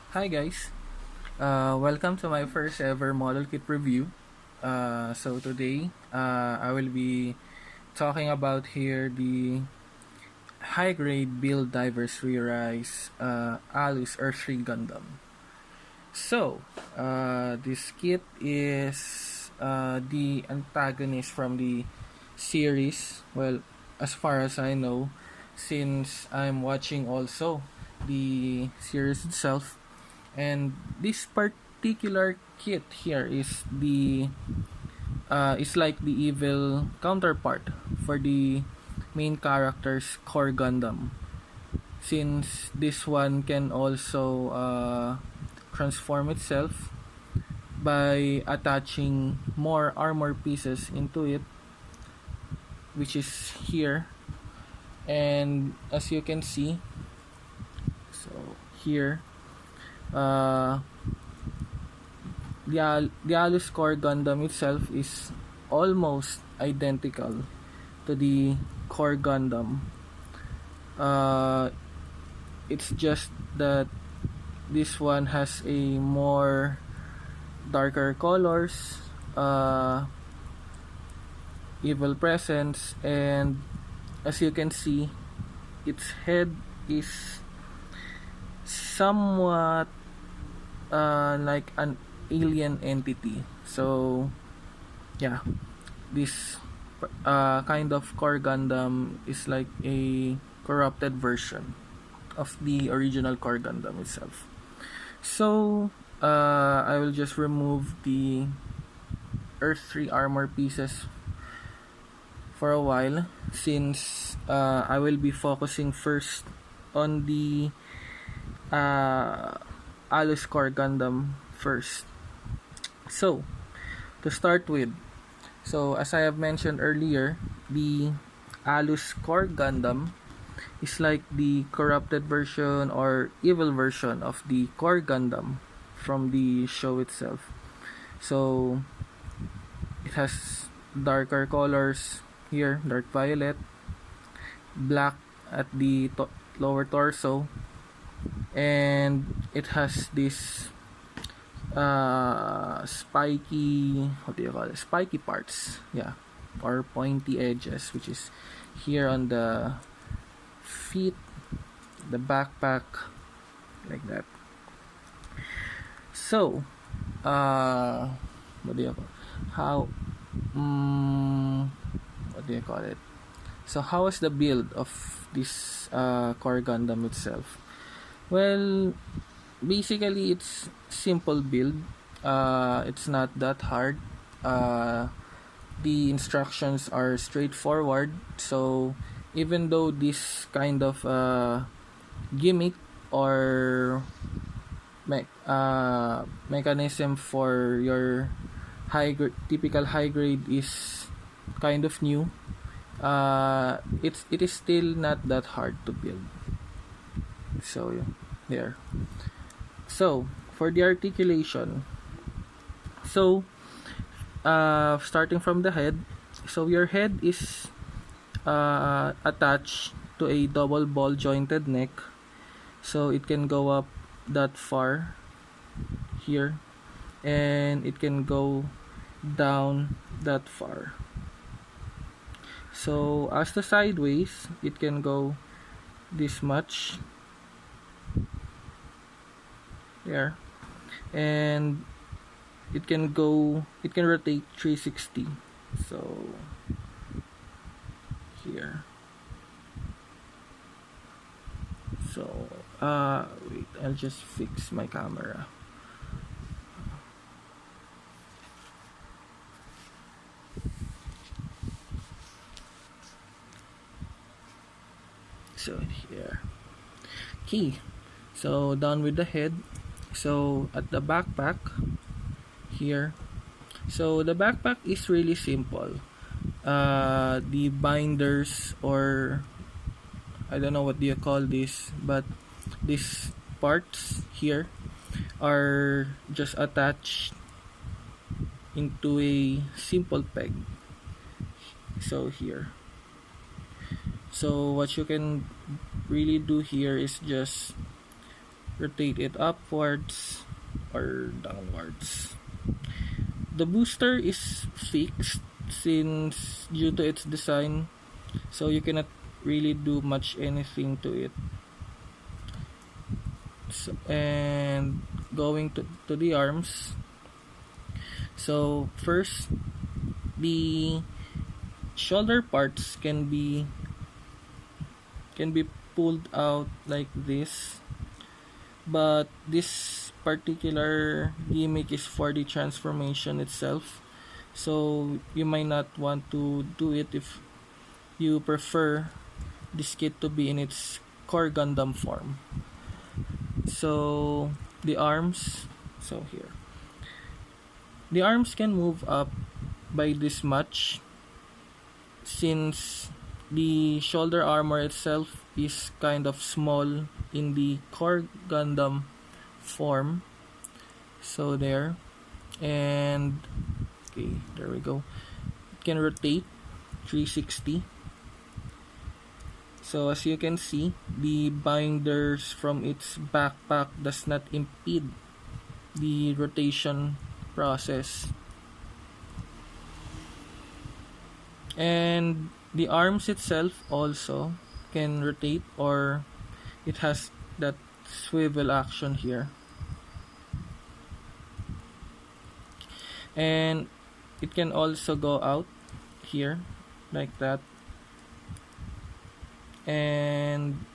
Hi guys, welcome to my first ever model kit review. So today I will be talking about here the high grade build divers re-rise Alus Earthree Gundam. So this kit is the antagonist from the series. Well, as far as I know, since I'm watching also the series itself. And this particular kit here is like the evil counterpart for the main character's core Gundam, since this one can also transform itself by attaching more armor pieces into it, which is here. And as you can see, so here, uh, the Alus core Gundam itself is almost identical to the core Gundam. Uh, it's just that this one has a more darker colors, evil presence, and as you can see, its head is somewhat like an alien entity. So yeah, this kind of core Gundam is like a corrupted version of the original core Gundam itself. So I will just remove the Earthree armor pieces for a while, since I will be focusing first on the Alus core Gundam first. So to start with, so as I have mentioned earlier, the Alus core Gundam is like the corrupted version or evil version of the core Gundam from the show itself. So it has darker colors here, dark violet, black at the lower torso, and it has this spiky, what do you call it, spiky parts, yeah, or pointy edges, which is here on the feet, the backpack, like that. So what do you call how what do you call it so how is the build of this core Gundam itself? Well, basically it's simple build. It's not that hard. The instructions are straightforward, so even though this kind of gimmick or mechanism for your typical high grade is kind of new, it is still not that hard to build. So yeah, there. So for the articulation, so starting from the head, so your head is attached to a double ball jointed neck, so it can go up that far here, and it can go down that far. So as the sideways, it can go this much there, and it can rotate 360. So here, so wait, I'll just fix my camera. So here, okay, so down with the head. So at the backpack here, so the backpack is really simple. The binders, or I don't know what do you call this, but these parts here are just attached into a simple peg. So here, so what you can really do here is just rotate it upwards or downwards. The booster is fixed since due to its design, so you cannot really do much anything to it. So, and going to the arms. So first, the shoulder parts can be pulled out like this, but this particular gimmick is for the transformation itself, so you might not want to do it if you prefer this kit to be in its core Gundam form. So the arms, so here the arms can move up by this much since the shoulder armor itself is kind of small in the core Gundam form. So there, and okay, there we go. It can rotate 360. So as you can see, the binders from its backpack does not impede the rotation process. And the arms itself also can rotate, or it has that swivel action here. And it can also go out here like that and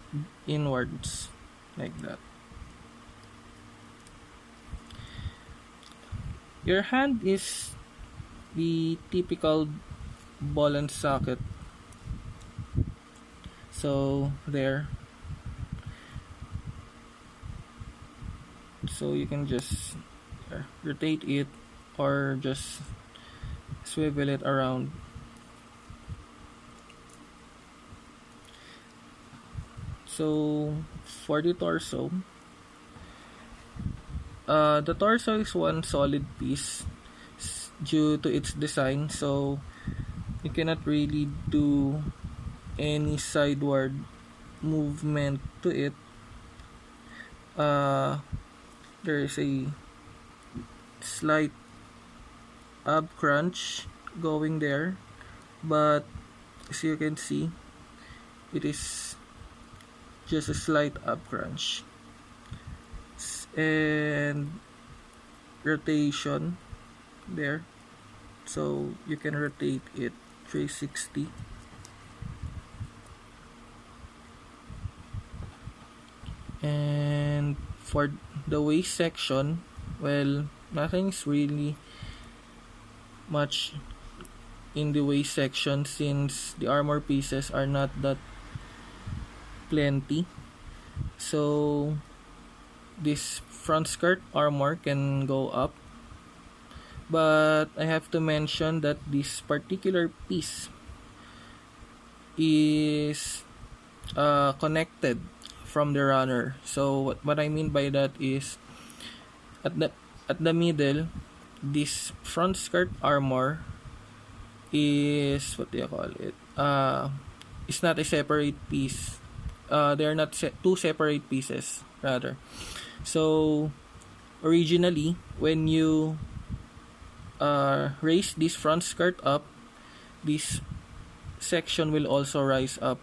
inwards like that. Your hand is the typical ball and socket, so there, so you can just rotate it or just swivel it around. So for the torso, the torso is one solid piece due to its design, so you cannot really do any sideward movement to it. There is a slight ab crunch going there, but as you can see, it is just a slight ab crunch. And rotation there, so you can rotate it 360. And for the waist section, well, nothing's really much in the waist section since the armor pieces are not that plenty. So this front skirt armor can go up, but I have to mention that this particular piece is connected from the runner. So what I mean by that is at the middle, this front skirt armor is, what do you call it, it's not a separate piece. They are not two separate pieces rather. So originally, when you raise this front skirt up, this section will also rise up.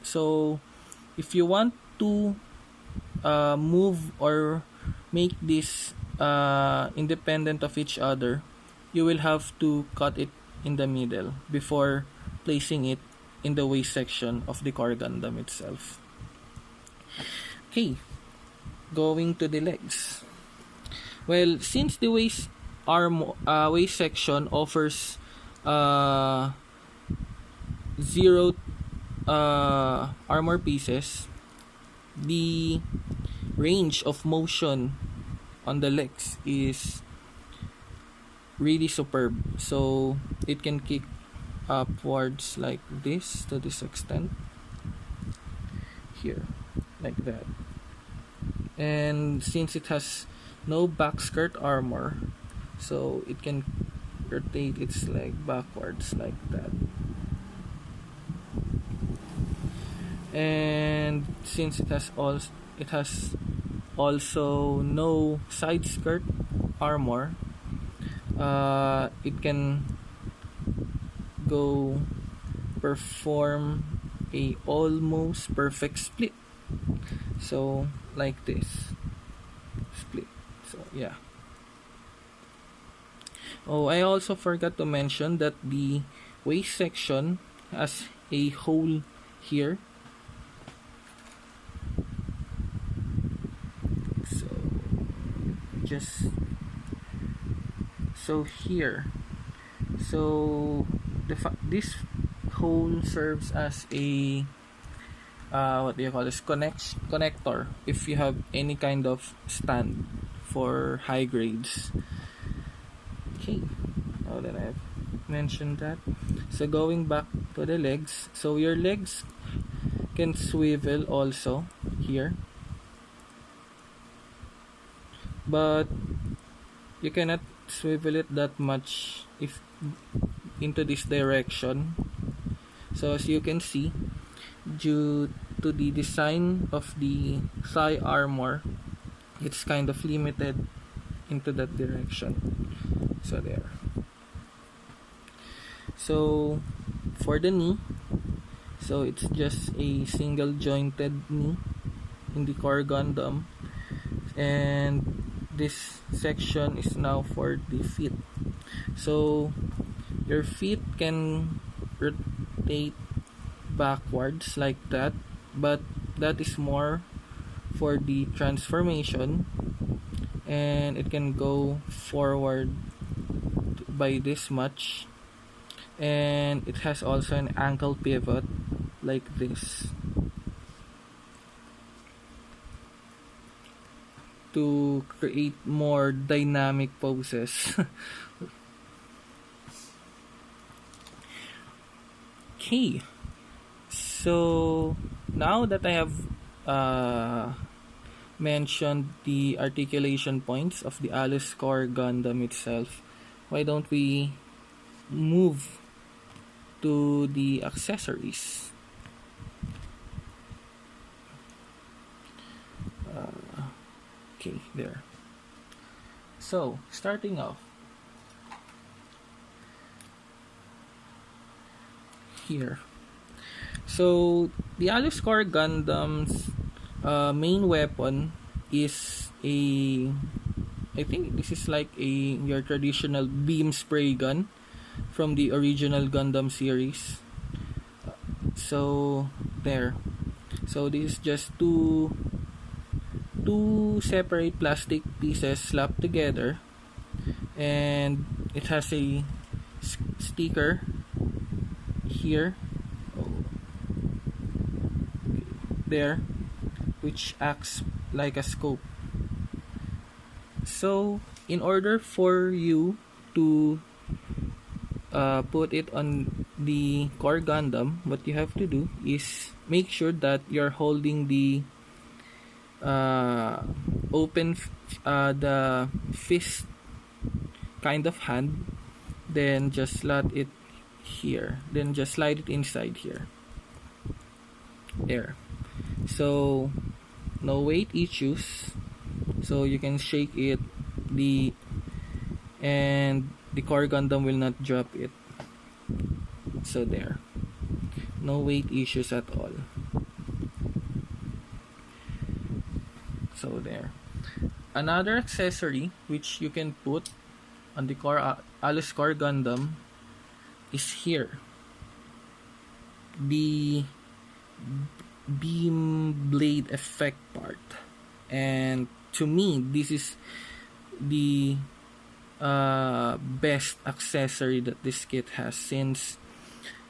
So if you want to move or make this independent of each other, you will have to cut it in the middle before placing it in the waist section of the core Gundam itself. Okay, going to the legs. Well, since the waist section offers 0 armor pieces, the range of motion on the legs is really superb. So it can kick upwards like this, to this extent here, like that. And since it has no back skirt armor, so it can rotate its leg backwards like that. And since it has also no side skirt armor. It can go perform a almost perfect split. So like this split. So yeah. Oh, I also forgot to mention that the waist section has a hole here. So just so here. So this hole serves as a what do you call this, connector if you have any kind of stand for high grades. Okay, now that I've mentioned that, so going back to the legs, so your legs can swivel also here, but you cannot swivel it that much if into this direction. So as you can see, due to the design of the thigh armor, it's kind of limited into that direction. So there. So for the knee, so it's just a single jointed knee in the core Gundam, and this section is now for the feet. So your feet can rotate backwards like that, but that is more for the transformation, and it can go forward by this much, and it has also an ankle pivot like this to create more dynamic poses. Okay, so now that I have mentioned the articulation points of the Alus core Gundam itself, why don't we move to the accessories? Okay, there. So starting off here, so the Alus core Gundam's main weapon is a, I think this is like your traditional beam spray gun from the original Gundam series. So there. So this is just two separate plastic pieces slapped together, and it has a sticker here, there, which acts like a scope. So in order for you to put it on the core Gundam, what you have to do is make sure that you're holding the the fist kind of hand, then just slide it here, then just slide it inside here, there. So no weight issues, so you can shake it, and the core Gundam will not drop it. So there, no weight issues at all. So there. Another accessory which you can put on the core Alus core Gundam is here, the beam blade effect part, and to me this is the best accessory that this kit has, since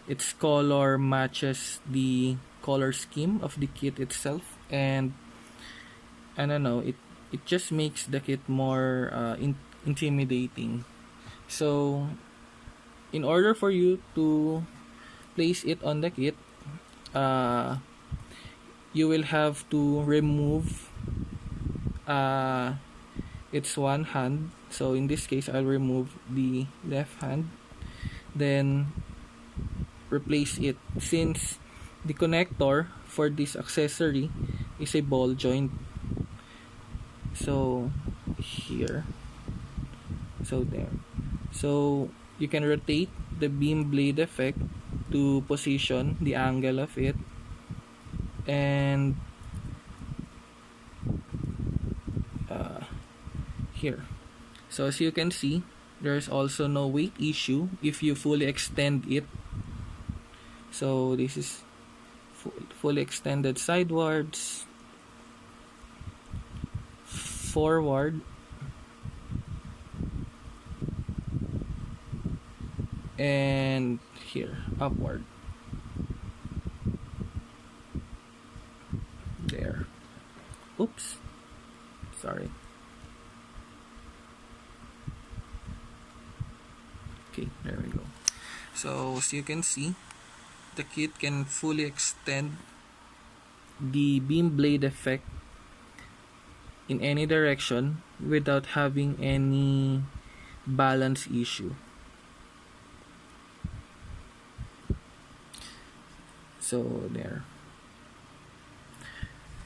its color matches the color scheme of the kit itself, and I don't know, it just makes the kit more intimidating. So in order for you to place it on the kit, you will have to remove its one hand. So in this case, I'll remove the left hand, then replace it, since the connector for this accessory is a ball joint. So here, so there. So you can rotate the beam blade effect to position the angle of it, and here. So as you can see, there's also no weight issue if you fully extend it. So this is fully extended sidewards, forward, and here upward. There. Oops. Sorry. Okay, there we go. So as you can see, the kit can fully extend the beam blade effect in any direction without having any balance issue. So there.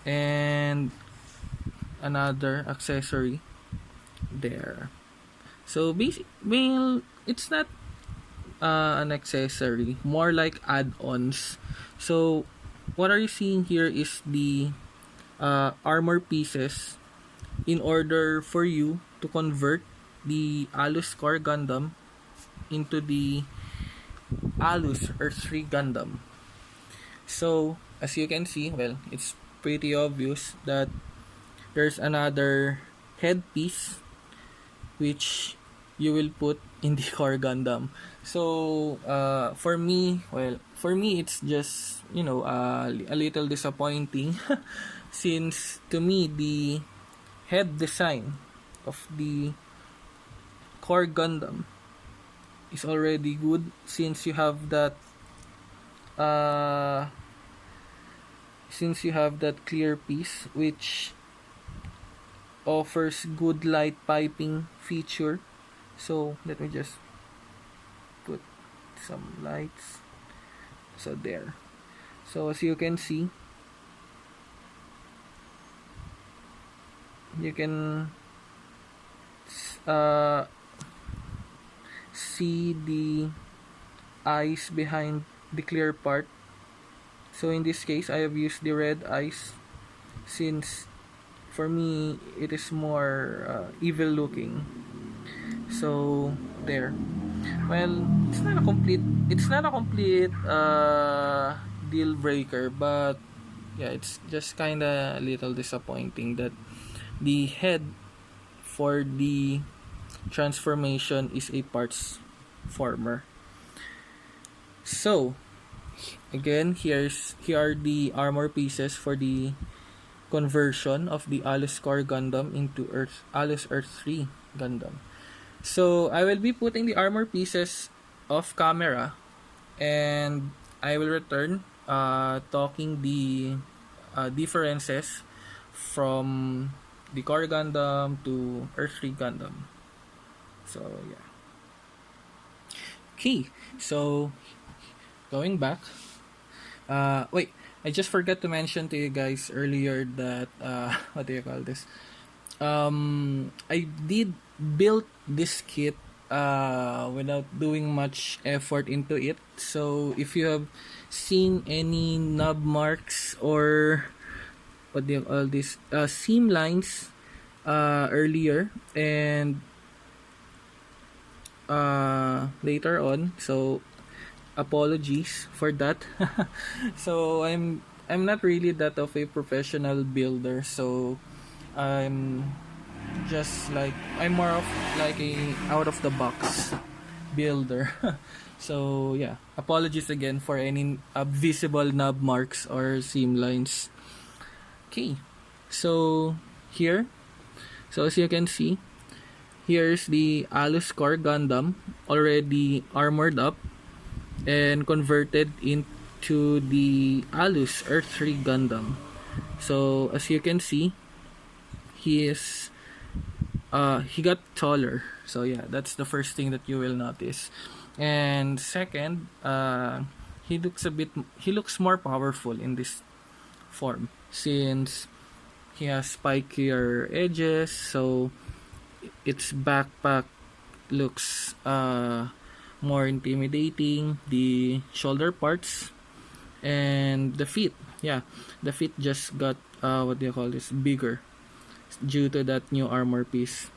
And another accessory there. So well, it's not an accessory, more like add-ons. So what are you seeing here is the armor pieces in order for you to convert the Alus core Gundam into the Alus Earthree Gundam. So as you can see, well, it's pretty obvious that there's another headpiece which you will put in the core Gundam. So for me, it's just, you know, a little disappointing since to me the head design of the core Gundam is already good, since you have that clear piece which offers good light piping feature. So let me just put some lights. So there. So as you can see, you can see the eyes behind the clear part. So in this case, I have used the red eyes since for me it is more evil looking. So there. Well, it's not a complete deal breaker, but yeah, it's just kind of a little disappointing that the head for the transformation is a parts former. So again, here are the armor pieces for the conversion of the Alus core Gundam into Alus Earthree Gundam. So I will be putting the armor pieces off camera, and I will return talking the differences from the core Gundam to Earthree Gundam. So yeah. Okay, so going back, wait, I just forgot to mention to you guys earlier that what do you call this? I did build this kit without doing much effort into it. So if you have seen any knob marks or what do you call this, seam lines earlier and later on, so apologies for that. So I'm not really that of a professional builder, so I'm more of like a out of the box builder. So yeah, apologies again for any visible knob marks or seam lines. Okay, so here, so as you can see, here's the Alus core Gundam already armored up and converted into the Alus Earthree Gundam. So as you can see, he got taller. So yeah, that's the first thing that you will notice. And second, he looks more powerful in this form, since he has spikier edges, so its backpack looks more intimidating. The shoulder parts and the feet, yeah, the feet just got what do you call this, bigger due to that new armor piece.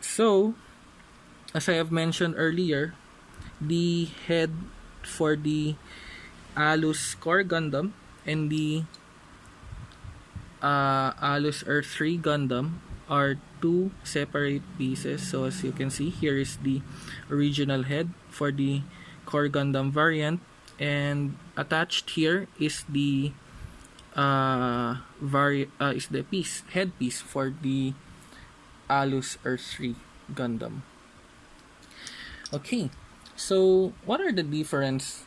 So as I have mentioned earlier, the head for the Alus core Gundam and the Alus Earthree Gundam are two separate pieces. So as you can see, here is the original head for the core Gundam variant, and attached here is the headpiece for the Alus Earthree Gundam. Okay, so what are the difference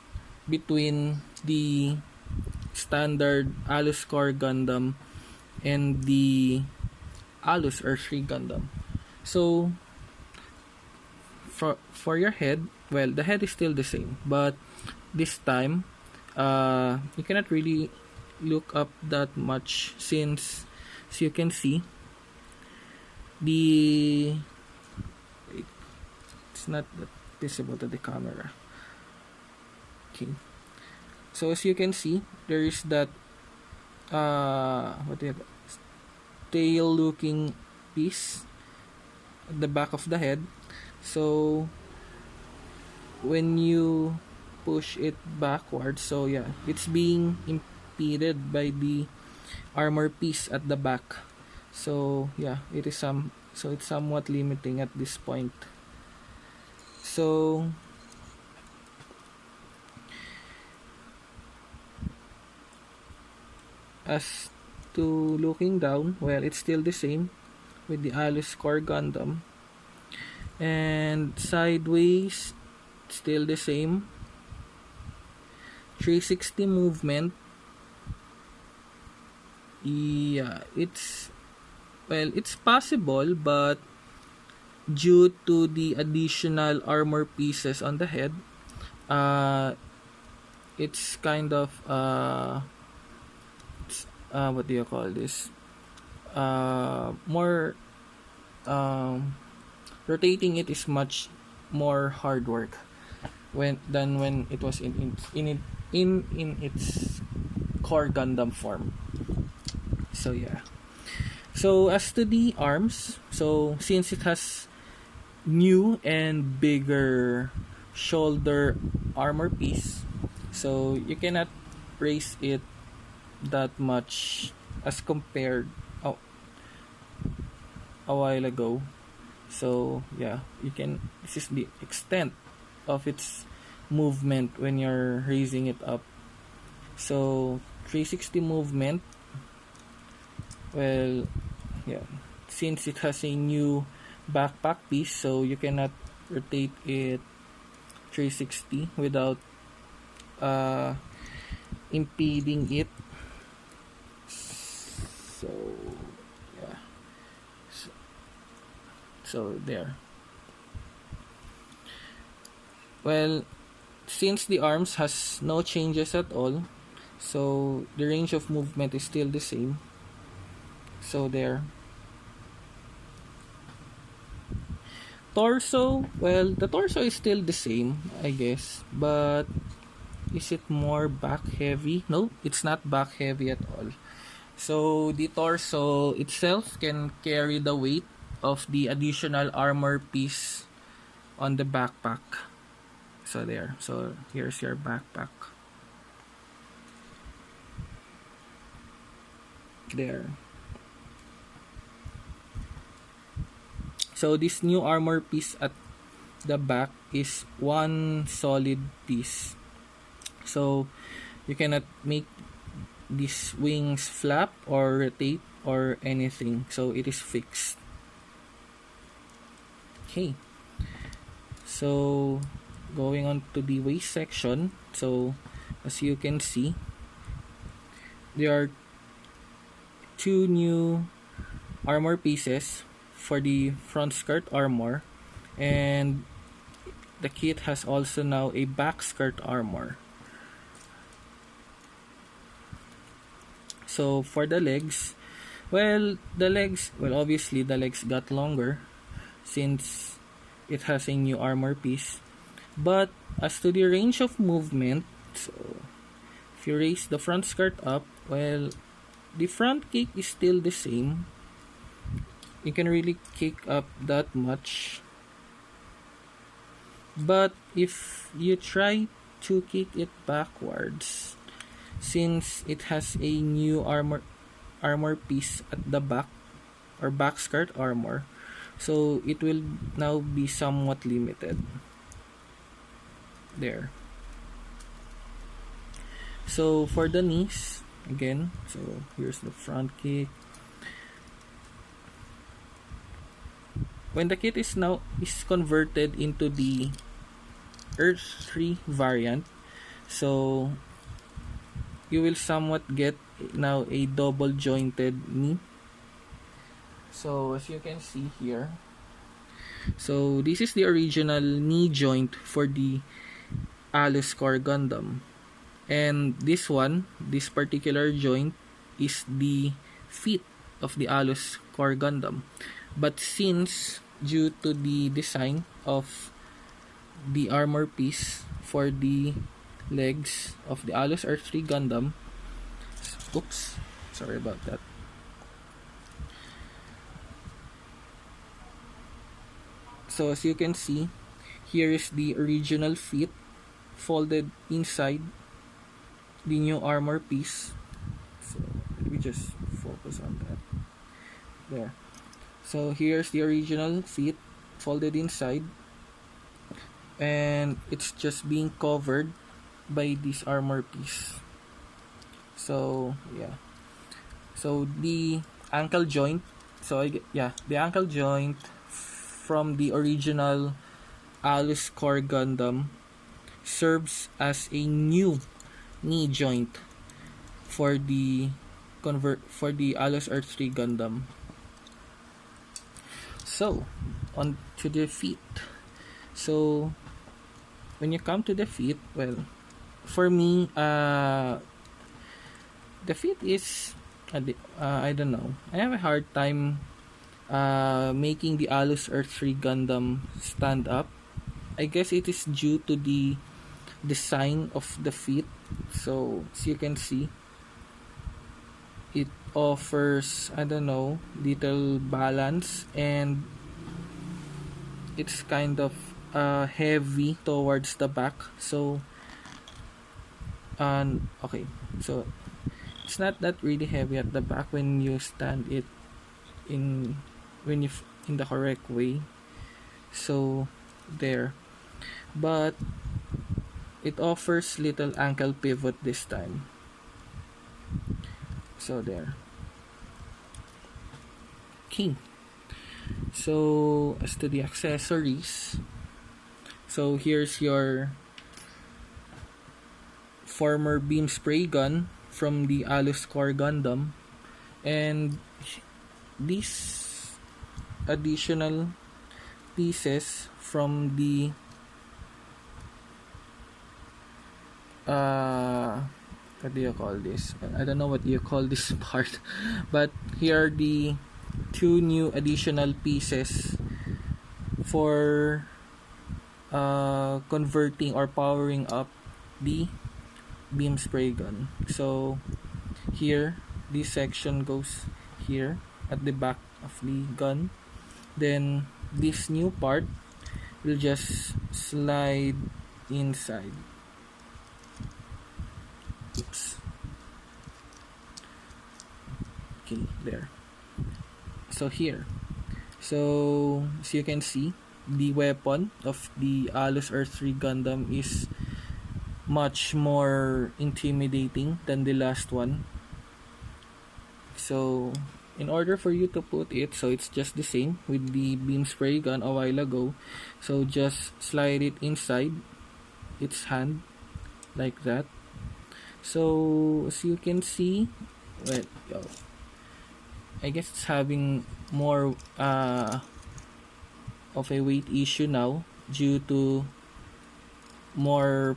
between the standard Alus core Gundam and the Alus Earthree Gundam? So for your head, well, the head is still the same, but this time you cannot really look up that much, since as you can see, the it's not that visible to the camera. Okay, so as you can see, there is that tail looking piece at the back of the head. So when you push it backwards, so yeah, it's being impeded by the armor piece at the back. So yeah, it's somewhat limiting at this point. So as to looking down, well, it's still the same with the Alus core Gundam, and sideways still the same. 360 movement, yeah, it's possible, but due to the additional armor pieces on the head, it's kind of what do you call this, more rotating it is much more hard work than when it was in its core Gundam form. So yeah. So as to the arms, so since it has new and bigger shoulder armor piece, so you cannot raise it that much as compared a while ago. So yeah, this is the extent of its movement when you're raising it up. So 360 movement, well, yeah, since it has a new backpack piece, so you cannot rotate it 360 without impeding it. So yeah, so there. Well, since the arms has no changes at all, so the range of movement is still the same. So there. Torso, well, the torso is still the same, I guess, but is it more back heavy? No, it's not back heavy at all. So the torso itself can carry the weight of the additional armor piece on the backpack. So there. So here's your backpack. There. So this new armor piece at the back is one solid piece. So you cannot make these wings flap or rotate or anything. So it is fixed. Okay. So going on to the waist section. So as you can see, there are two new armor pieces for the front skirt armor, and the kit has also now a back skirt armor. So for the legs, Well, the legs, well, obviously the legs got longer since it has a new armor piece. But as to the range of movement, so if you raise the front skirt up, well, the front kick is still the same. You can really kick up that much. But if you try to kick it backwards, since it has a new armor piece at the back, or back skirt armor, so it will now be somewhat limited there. So for the knees, again, so here's the front kick. When the kit is converted into the Earthree variant, so you will somewhat get now a double jointed knee. So as you can see here, so this is the original knee joint for the Alus Core Gundam, and this particular joint is the feet of the Alus Core Gundam. But since due to the design of the armor piece for the legs of the Alus Earthree Gundam, oops, sorry about that. So as you can see, here is the original feet folded inside the new armor piece. So let me just focus on that. There. So here's the original feet folded inside, and it's just being covered by this armor piece. So yeah. So the ankle joint, the ankle joint from the original Alus Core Gundam serves as a new knee joint for the Alus Earthree Gundam. So on to the feet. So when you come to the feet, well, for me, the feet is I don't know. I have a hard time making the Alus Earthree Gundam stand up. I guess it is due to the design of the feet. So as you can see, it offers, I don't know, little balance, and it's kind of heavy towards the back. So okay, so it's not that really heavy at the back when you stand it in the correct way. So there, but it offers little ankle pivot this time. So there. Okay. So as to the accessories, so here's your former beam spray gun from the Alus Core Gundam, and these additional pieces from the what do you call this? I don't know what you call this part, but here are the two new additional pieces for converting or powering up the beam spray gun. So here, this section goes here at the back of the gun. Then this new part will just slide inside. Oops. Okay, there. So here. So as you can see, the weapon of the Alus Earthree Gundam is much more intimidating than the last one. So in order for you to put it, so it's just the same with the beam spray gun a while ago. So just slide it inside its hand like that. So as you can see, well, I guess it's having more of a weight issue now due to more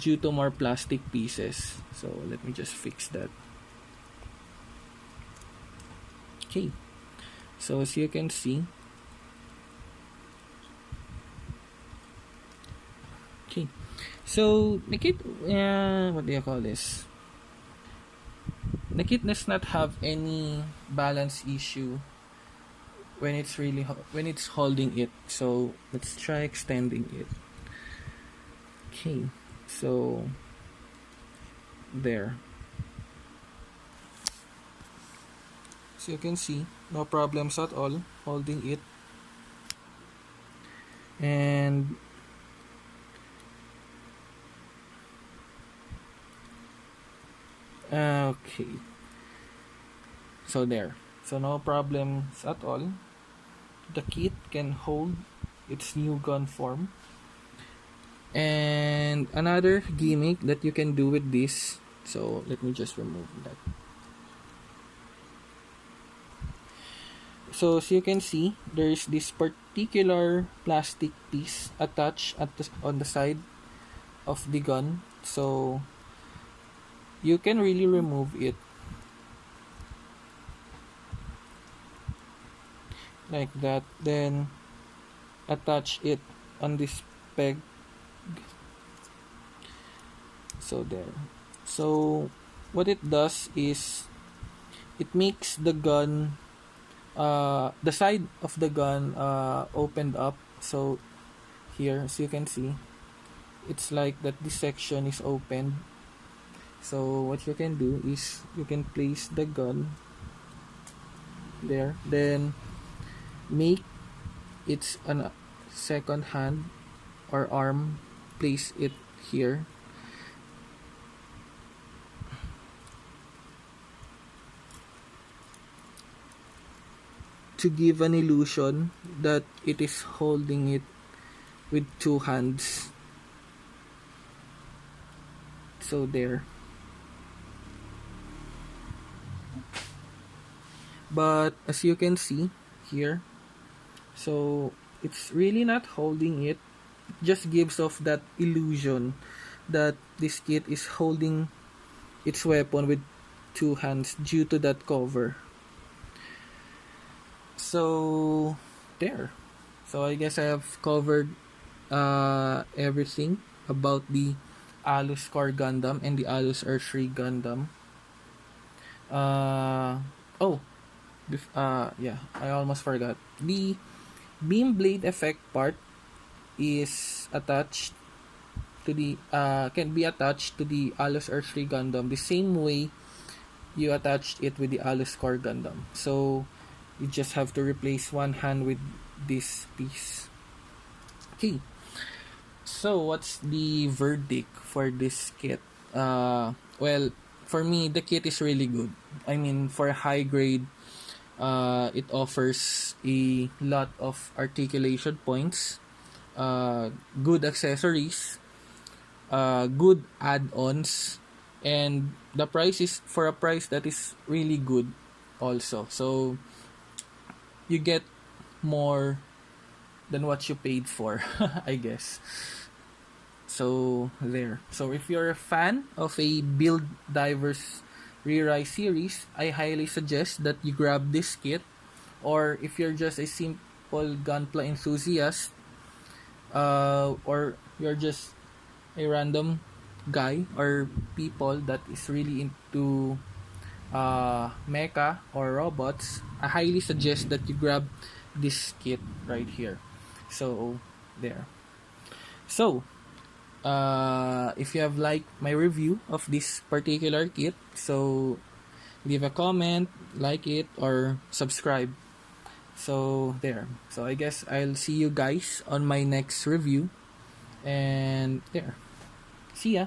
due to more plastic pieces. So let me just fix that. Okay, so as you can see, okay, so the kit, what do you call this? The kit does not have any balance issue when it's when it's holding it. So let's try extending it. Okay, so there. So you can see no problems at all holding it. And okay, so there. So no problems at all. The kit can hold its new gun form. And another gimmick that you can do with this, so let me just remove that. So as you can see, there is this particular plastic piece attached on the side of the gun. So you can really remove it like that, then attach it on this peg. So there. So what it does is it makes the gun, the side of the gun opened up. So here, as you can see, it's like that this section is open. So what you can do is you can place the gun there, then make its a second hand or arm, place it here. To give an illusion that it is holding it with two hands. So there. But as you can see here, so it's really not holding it. It just gives off that illusion that this kit is holding its weapon with two hands due to that cover. So there. So I guess I have covered everything about the Alus Core Gundam and the Alus Earthree Gundam. Oh, yeah, I almost forgot. The beam blade effect part is attached to the can be attached to the Alus Earthree Gundam the same way you attached it with the Alus Core Gundam. So you just have to replace one hand with this piece. Okay. So what's the verdict for this kit? Well, for me, the kit is really good. I mean, for high grade, it offers a lot of articulation points, good accessories, good add-ons, and the price is for a price that is really good also. So you get more than what you paid for, I guess. So there. So if you're a fan of a Build Divers Re-Rise series, I highly suggest that you grab this kit. Or if you're just a simple gunpla enthusiast, or you're just a random guy or people that is really into mecha or robots, I highly suggest that you grab this kit right here. So there. So if you have liked my review of this particular kit, so leave a comment, like it, or subscribe. So there. So I guess I'll see you guys on my next review. And there. See ya.